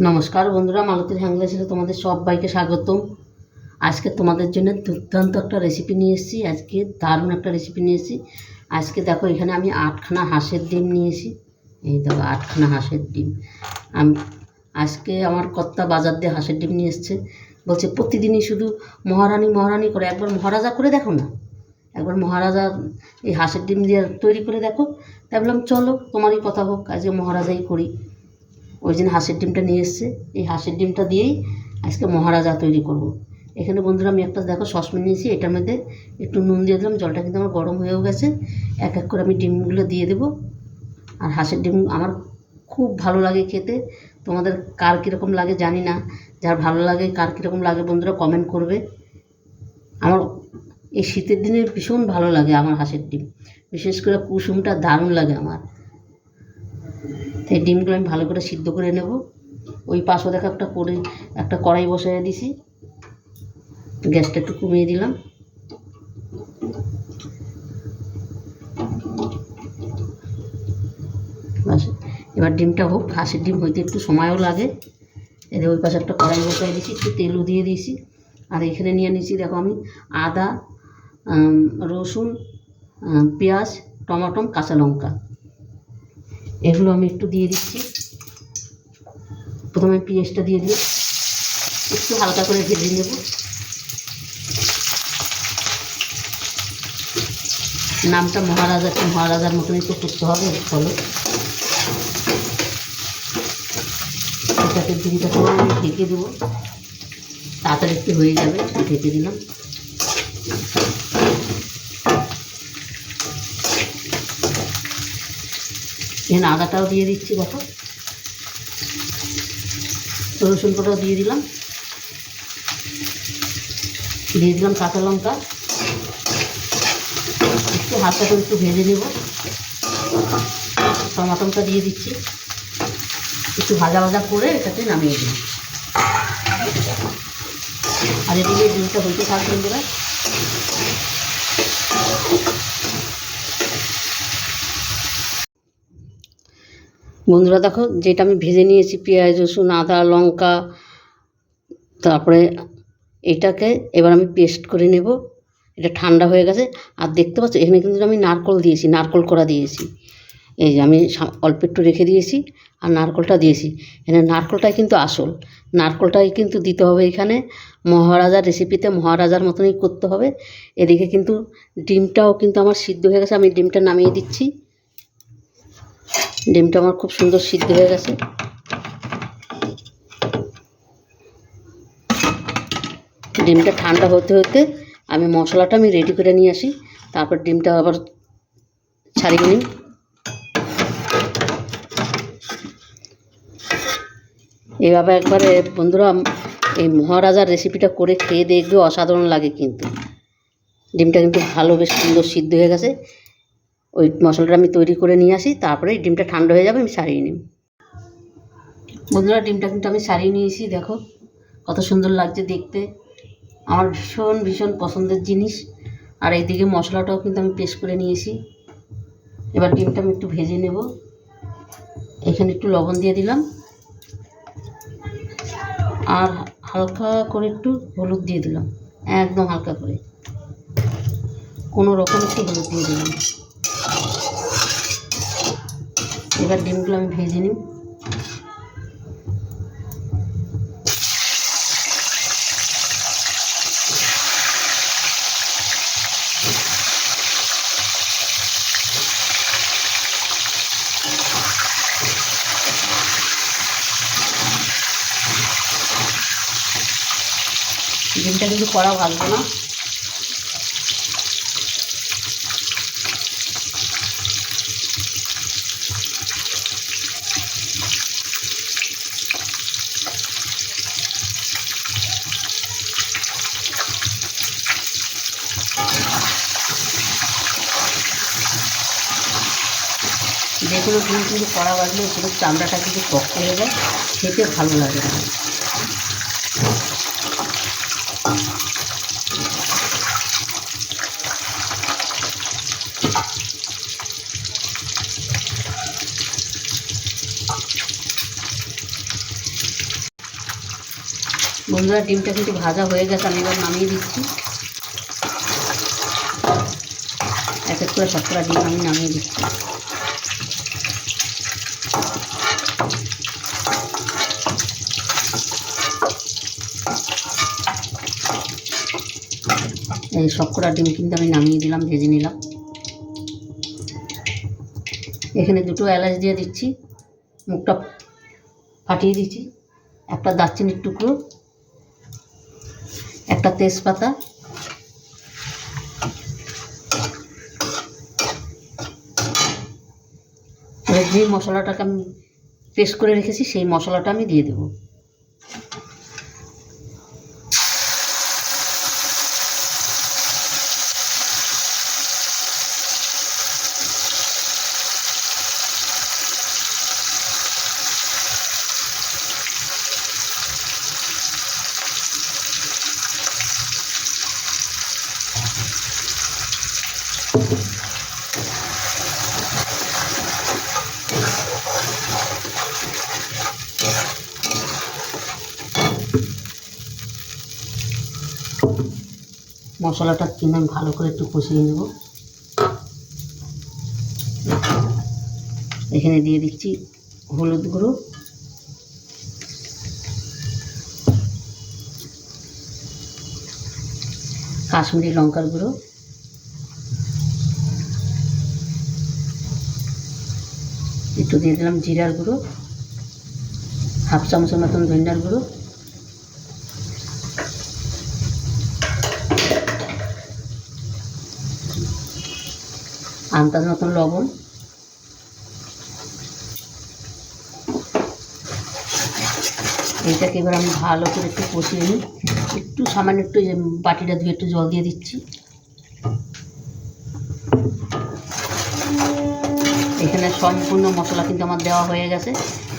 নমস্কার বন্ধুরা, মালতীর হ্যাংলা ছিল তোমাদের সবাইকে স্বাগতম। আজকে তোমাদের জন্য দুর্দান্ত একটা রেসিপি নিয়ে এসেছি। আজকে দারুণ একটা রেসিপি নিয়ে এসেছি। আজকে দেখো, এখানে আমি 8খানা হাঁসের ডিম নিয়েছি। এই দেখো 8খানা হাঁসের ডিম। আমি আজকে আমার কর্তা বাজার দিয়ে হাঁসের ডিম নিয়ে এসছে। বলছে প্রতিদিনই শুধু মহারানী মহারানী করে, একবার মহারাজা করে দেখো না, একবার মহারাজা এই হাঁসের ডিম দিয়ে তৈরি করে দেখো। তাই বললাম চলো, তোমারই কথা হোক, আজকে মহারাজাই করি। ওই জন্য হাঁসের ডিমটা নিয়ে এসছে। এই হাঁসের ডিমটা দিয়েই আজকে মহারাজা তৈরি করব। এখানে বন্ধুরা আমি একটা দেখো সসপ্যান নিয়েছি, এটার মধ্যে একটু নুন দিয়ে দিলাম। জলটা কিন্তু আমার গরম হয়েও গেছে। এক এক করে আমি ডিমগুলো দিয়ে দেবো। আর হাঁসের ডিম আমার খুব ভালো লাগে খেতে। তোমাদের কার কীরকম লাগে জানি না, যার ভালো লাগে কার কীরকম লাগে বন্ধুরা কমেন্ট করবে। আমার এই শীতের দিনে ভীষণ ভালো লাগে আমার হাঁসের ডিম, বিশেষ করে কুসুমটা দারুণ লাগে আমার। এই ডিমগুলো আমি ভালো করে সিদ্ধ করে নেব। ওই পাশে দেখো একটা কড়াই বসিয়ে দিছি, গ্যাসটা একটু কমিয়ে দিলাম। বাস, এবার ডিমটা হোক। হাঁসের ডিম হইতে একটু সময়ও লাগে। এদের ওই পাশে একটা কড়াই বসিয়ে দিয়েছি, একটু তেলও দিয়ে দিয়েছি। আর এখানে নিয়ে নিয়েছি দেখো আমি আদা, রসুন, পেঁয়াজ, টমাটো, কাঁচা লঙ্কা, এগুলো আমি একটু দিয়ে দিচ্ছি। প্রথমে পেঁয়াজটা দিয়ে দিই, একটু হালকা করে ভেজে নেব। নামটা মহারাজার মতনই তো করতে হবে। চলো, এটাকে ডিমটাকে আমি ঢেকে দেবো, তাড়াতাড়ি একটু হয়ে যাবে। ঢেকে দিলাম। এখানে আদাটাও দিয়ে দিচ্ছি দেখো, রসুন কটাও দিয়ে দিলাম, কাঁচা লঙ্কা। একটু হালকা করে একটু ভেজে নেব। টমাটোটা দিয়ে দিচ্ছি, একটু ভাজা ভাজা করে এটাকে নামিয়ে দিই। আর এদিকে ডিমটা হইতে থাকবেন বন্ধুরা। বন্ধুরা দেখো, যেটা আমি ভেজে নিয়েছি পেঁয়াজ, রসুন, আদা, লঙ্কা, তারপরে এটাকে এবার আমি পেস্ট করে নেব। এটা ঠান্ডা হয়ে গেছে। আর দেখতে পাচ্ছ এখানে কিন্তু আমি নারকল দিয়েছি, নারকল করা দিয়েছি। এই যে আমি অল্প একটু রেখে দিয়েছি আর নারকলটা দিয়েছি। এখানে নারকলটাই কিন্তু আসল, নারকলটাই কিন্তু দিতে হবে এখানে। মহারাজার রেসিপিতে মহারাজার মতনই করতে হবে। এদিকে কিন্তু ডিমটাও কিন্তু আমার সিদ্ধ হয়ে গেছে। আমি ডিমটা নামিয়ে দিচ্ছি। ডিমটা আমার খুব সুন্দর সিদ্ধ হয়ে গেছে। ডিমটা ঠান্ডা হতে হতে আমি মশলাটা রেডি করে নিয়ে আসি, তারপর ডিমটা আবার ছাড়িয়ে নিই। এভাবে একবারে বন্ধুরা এই মহারাজার রেসিপিটা করে খেয়ে দেখবে, অসাধারণ লাগে কিন্তু। ডিমটা কিন্তু ভালো বেশ সুন্দর সিদ্ধ হয়ে গেছে। ওই মশলাটা আমি তৈরি করে নিয়ে আসি, তারপরে ডিমটা ঠান্ডা হয়ে যাবে, আমি ছাড়িয়ে নিই। বন্ধুরা ডিমটা কিন্তু আমি ছাড়িয়ে নিয়েছি, দেখো কত সুন্দর লাগছে দেখতে। আমার ভীষণ ভীষণ পছন্দের জিনিস। আর এইদিকে মশলাটাও কিন্তু আমি পেস্ট করে নিয়েছি। এবার ডিমটা আমি একটু ভেজে নেব। এখানে একটু লবণ দিয়ে দিলাম আর হালকা করে একটু হলুদ দিয়ে দিলাম, একদম হালকা করে, কোনো রকম একটু হলুদ দিয়ে দিলাম। এবার ডিমগুলো আমি ভেজে নিই। ডিমটা কিন্তু কড়া ভাজবো না। যে কোনো ডিম কিন্তু কড়া ভাজলে পুরো চামড়াটা কিন্তু শক্ত হয়ে যায়, খেতে ভালো লাগে না। বন্ধুরা ডিমটা কিন্তু ভাজা হয়ে গেছে, আমি এবার নামিয়ে দিচ্ছি। এক এক করে সবকটা ডিম আমি নামিয়ে দিচ্ছি। এই সবকটা ডিম কিন্তু আমি নামিয়ে দিলাম, ভেজে নিলাম। এখানে 2টো এলাচ দিয়ে দিচ্ছি, মুখটা ফাটিয়ে দিচ্ছি। একটা দারচিনির টুকরো, একটা তেজপাতা, এবার যে মশলাটাকে আমি পেস্ট করে রেখেছি সেই মশলাটা আমি দিয়ে দেবো। মশলাটা কিন্তু আমি ভালো করে একটু কষিয়ে নেব। এখানে দিয়ে দিচ্ছি হলুদ গুঁড়ো, কাশ্মীরি লঙ্কার গুঁড়ো, একটু দিয়ে দিলাম জিরার গুঁড়ো, হাফ চামচের মতন ধনিয়ার গুঁড়ো, আন্দাজ মতন লবণ, এইটাকে এবার আমি ভালো করে একটু কষিয়ে নিই। একটু সামান্য একটু বাটিটা ধুয়ে একটু জল দিয়ে দিচ্ছি। এখানে সম্পূর্ণ মশলা কিন্তু আমার দেওয়া হয়ে গেছে,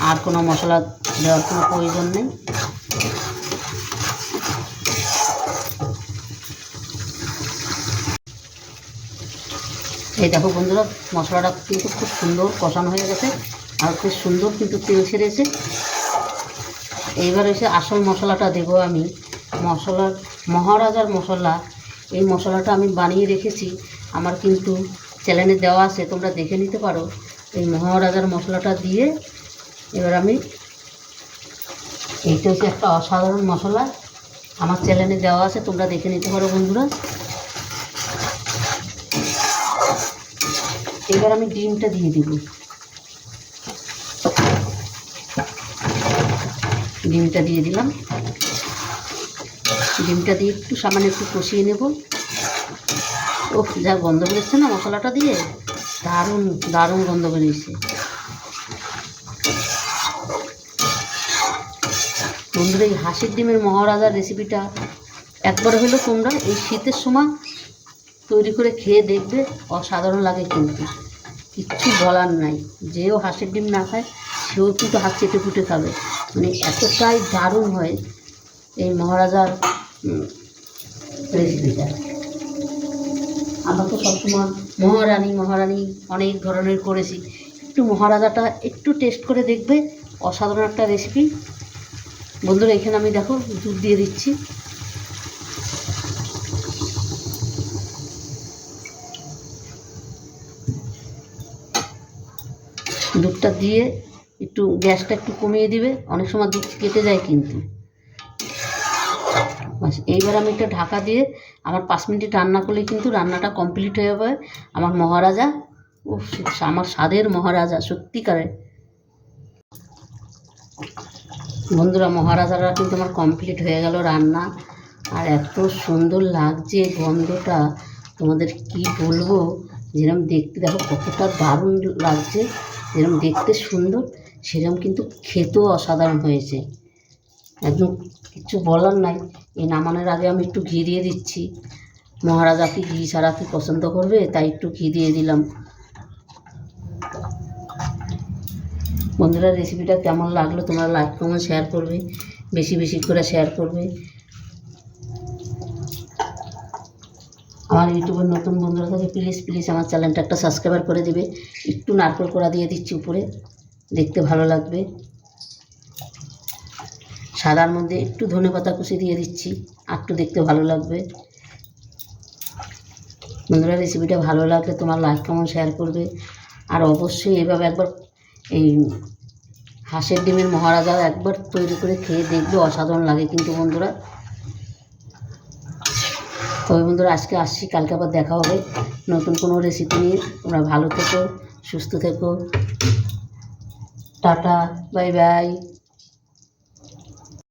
আর কোনো মশলা দেওয়ার কোনো প্রয়োজন নেই। এই দেখো বন্ধুরা, মশলাটা কিন্তু খুব সুন্দর কষানো হয়ে গেছে, আর খুব সুন্দর কিন্তু তেল ছেড়েছে। এইবার এসে আসল মশলাটা দেবো আমি। মহারাজার মশলা, এই মশলাটা আমি বানিয়ে রেখেছি, আমার কিন্তু চ্যানেলে দেওয়া আছে, তোমরা দেখে নিতে পারো। এই মহারাজার মশলাটা দিয়ে এবার আমি, এইটা হচ্ছে একটা অসাধারণ মশলা, আমার চ্যানেলে দেওয়া আছে, তোমরা দেখে নিতে পারো বন্ধুরা। এবার আমি ডিমটা দিয়ে দিব। ডিমটা দিয়ে দিলাম। ডিমটা দিয়ে একটু সামান্য একটু কষিয়ে নেব। ও যা গন্ধ বেরোচ্ছে না মশলাটা দিয়ে, দারুণ দারুণ গন্ধ বেরিয়েছে। বন্ধুরা এই হাঁসের ডিমের মহারাজার রেসিপিটা একবার হলেও তোমরা এই শীতের সময় তৈরি করে খেয়ে দেখবে, অসাধারণ লাগে কিন্তু, কিচ্ছু বলার নাই। যেও হাঁসের ডিম না খায় সেও কিন্তু হাত চেটে ফুটে খাবে, মানে এতটাই দারুণ হয় এই মহারাজার রেসিপিটা। আমরা তো সবসময় মহারানি অনেক ধরনের করেছি, একটু মহারাজাটা একটু টেস্ট করে দেখবে, অসাধারণ একটা রেসিপি। বন্ধুরা এখানে আমি দেখো দুধ দিয়ে দিচ্ছি। দুধটা দিয়ে একটু গ্যাসটা একটু কমিয়ে দিবে, অনেক সময় দুধ কেটে যায় কিন্তু। বাস এইবার আমি একটা ঢাকা দিয়ে আমার 5 মিনিট রান্না করলে কিন্তু রান্নাটা কমপ্লিট হয়ে যাবে। আমার মহারাজা, ও আমার স্বাদের মহারাজা সত্যিকারে। বন্ধুরা মহারাজারা কিন্তু আমার কমপ্লিট হয়ে গেল রান্না, আর এত সুন্দর লাগছে গন্ধটা, তোমাদের কি বলবো। যেরকম দেখতে দেখো কতটা দারুণ লাগছে, যেরকম দেখতে সুন্দর সেরকম কিন্তু খেতেও অসাধারণ হয়েছে, একদম কিছু বলার নাই। এই নামানোর আগে আমি একটু ঘি দিয়ে দিচ্ছি। মহারাজা কি ঘি ছাড়া কি পছন্দ করবে, তাই একটু ঘি দিয়ে দিলাম। বন্ধুরা রেসিপিটা কেমন লাগলো তোমরা লাইক কমেন্ট শেয়ার করবে, বেশি বেশি করে শেয়ার করবে। আমার ইউটিউবের নতুন বন্ধুরা থাকে প্লিজ আমার চ্যানেলটা একটা সাবস্ক্রাইবার করে দিবে। একটু নারকেল কোড়া দিয়ে দিচ্ছি উপরে, দেখতে ভালো লাগবে। সাদার মধ্যে একটু ধনেপাতা কুচি দিয়ে দিচ্ছি, আর একটু দেখতে ভালো লাগবে। বন্ধুরা, রেসিপিটা ভালো লাগলে তোমার লাইক কমেন্ট শেয়ার করবে, আর অবশ্যই এভাবে একবার এই হাঁসের ডিমের মহারাজা একবার তৈরি করে খেয়ে দেখবে, অসাধারণ লাগে কিন্তু বন্ধুরা। তবে বন্ধুরা, আজকে আসছি, কালকে আবার দেখা হবে নতুন কোনো রেসিপি নিয়ে। তোমরা ভালো থেকো, সুস্থ থেকো, টাটা, বাই বাই।